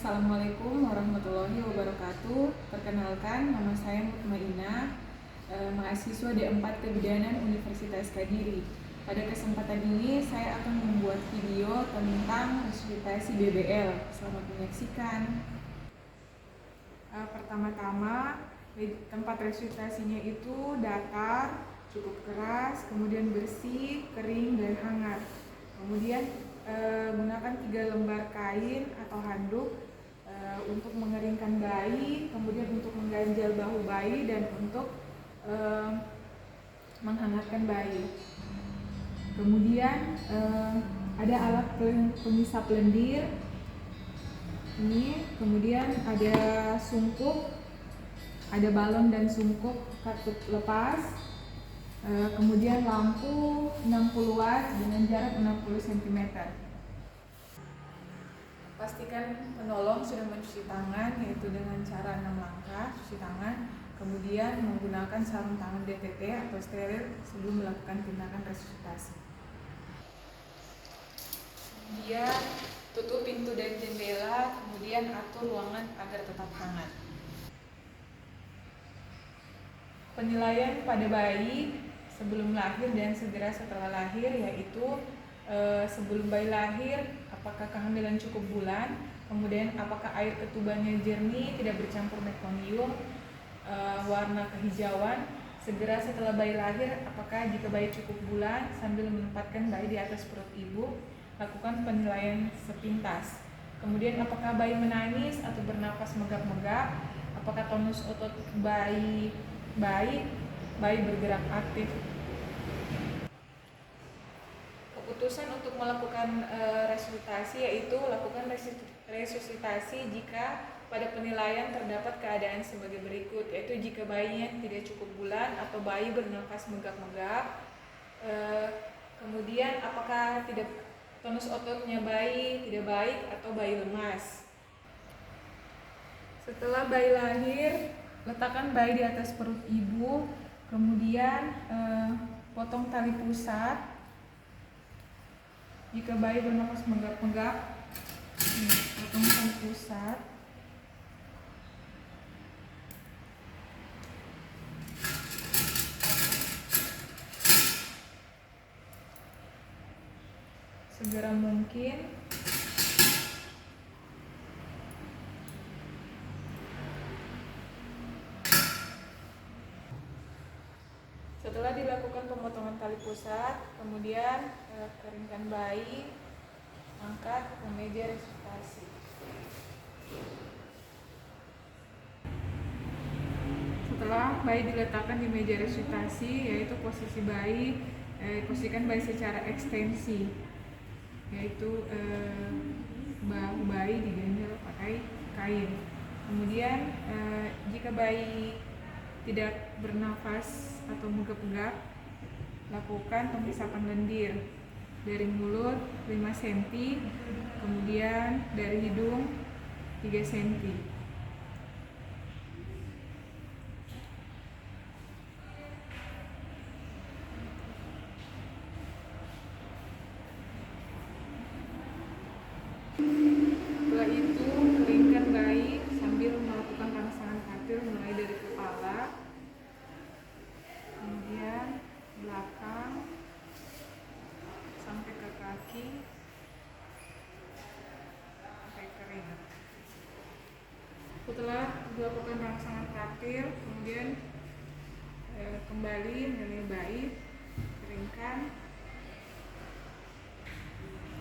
Assalamualaikum warahmatullahi wabarakatuh. Perkenalkan, nama saya Mutmainah, mahasiswa D4 Kebidanan Universitas Kediri. Pada kesempatan ini saya akan membuat video tentang resusitasi BBL. Selamat menyaksikan. Pertama-tama, tempat resusitasinya itu datar, cukup keras, kemudian bersih, kering, dan hangat. Kemudian gunakan 3 lembar kain atau handuk untuk mengeringkan bayi, kemudian untuk mengganjal bahu bayi, dan untuk menghangatkan bayi. Kemudian ada alat pengisap lendir ini, kemudian ada sungkup, ada balon dan sungkup katup lepas, kemudian lampu 60 watt dengan jarak 60 cm. Pastikan penolong sudah mencuci tangan, yaitu dengan cara 6 langkah cuci tangan, kemudian menggunakan sarung tangan DTT atau steril sebelum melakukan tindakan resusitasi. Kemudian tutup pintu dan jendela, kemudian atur ruangan agar tetap hangat. Penilaian pada bayi sebelum lahir dan segera setelah lahir, yaitu sebelum bayi lahir, apakah kehamilan cukup bulan, kemudian apakah air ketubannya jernih, tidak bercampur mekonium, warna kehijauan. Segera setelah bayi lahir, apakah jika bayi cukup bulan, sambil menempatkan bayi di atas perut ibu, lakukan penilaian sepintas. Kemudian apakah bayi menangis atau bernapas megap-megap, apakah tonus otot bayi baik, bayi bergerak aktif. Keputusan untuk melakukan resusitasi yaitu lakukan resusitasi jika pada penilaian terdapat keadaan sebagai berikut, yaitu jika bayinya tidak cukup bulan atau bayi bernafas megap-megap, kemudian apakah tonus ototnya bayi tidak baik atau bayi lemas. Setelah bayi lahir, letakkan bayi di atas perut ibu, kemudian potong tali pusat. Jika bayi bernafas megap-megap, potong tali pusat. Segera mungkin. Setelah dilakukan pemotongan tali pusat, kemudian keringkan bayi, angkat ke meja resusitasi. Setelah bayi diletakkan di meja resusitasi, yaitu posisi bayi, posisikan bayi secara ekstensi, yaitu bahu bayi diganjal pakai kain. Kemudian jika bayi tidak bernafas atau megap-megap, lakukan pengisapan lendir dari mulut 5 cm, kemudian dari hidung 3 cm. Setelah itu, keringkan bayi sambil melakukan rangsangan katil mulai dari kepala, kemudian belakang sampai ke kaki sampai kering. Setelah dilakukan rangsangan katil, kemudian kembali mengenai bayi, keringkan.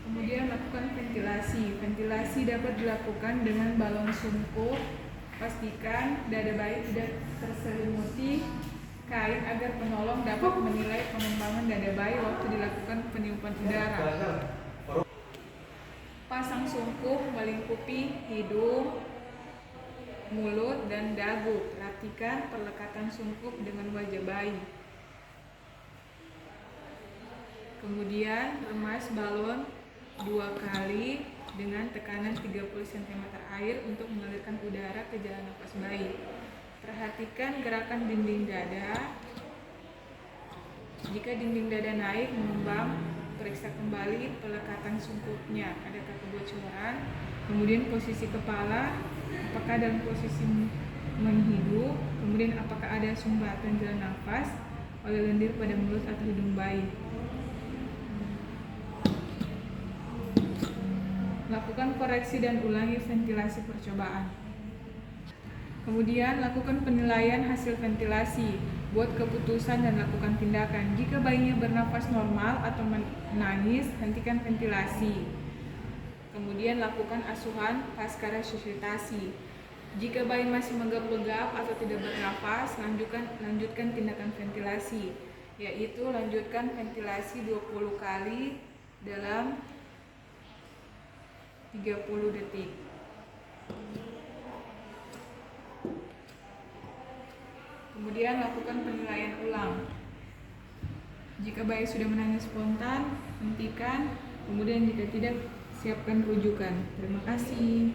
Kemudian lakukan ventilasi. Ventilasi dapat dilakukan dengan balon sungkup. Pastikan dada bayi tidak terselimuti kain agar penolong dapat menilai pengembangan dada bayi waktu dilakukan peniupan udara. Pasang sungkup melingkupi hidung, mulut, dan dagu. Perhatikan perlekatan sungkup dengan wajah bayi. Kemudian remas balon 2 kali dengan tekanan 30 cm air untuk mengalirkan udara ke jalan napas bayi. Perhatikan gerakan dinding dada. Jika dinding dada naik mengembang, periksa kembali pelekatan sungkupnya, adakah kebocoran. kemudian posisi kepala, apakah dalam posisi menghidup, kemudian apakah ada sumbatan jalan nafas oleh lendir pada mulut atau hidung bayi. Lakukan koreksi dan ulangi ventilasi percobaan. Kemudian lakukan penilaian hasil ventilasi, buat keputusan dan lakukan tindakan. Jika bayinya bernafas normal atau menangis, hentikan ventilasi. Kemudian lakukan asuhan pasca resusitasi. Jika bayi masih menggap-legap atau tidak bernafas, lanjutkan tindakan ventilasi, yaitu lanjutkan ventilasi 20 kali dalam 30 detik. Kemudian lakukan penilaian ulang. Jika bayi sudah menangis spontan, hentikan. Kemudian jika tidak, siapkan rujukan. Terima kasih.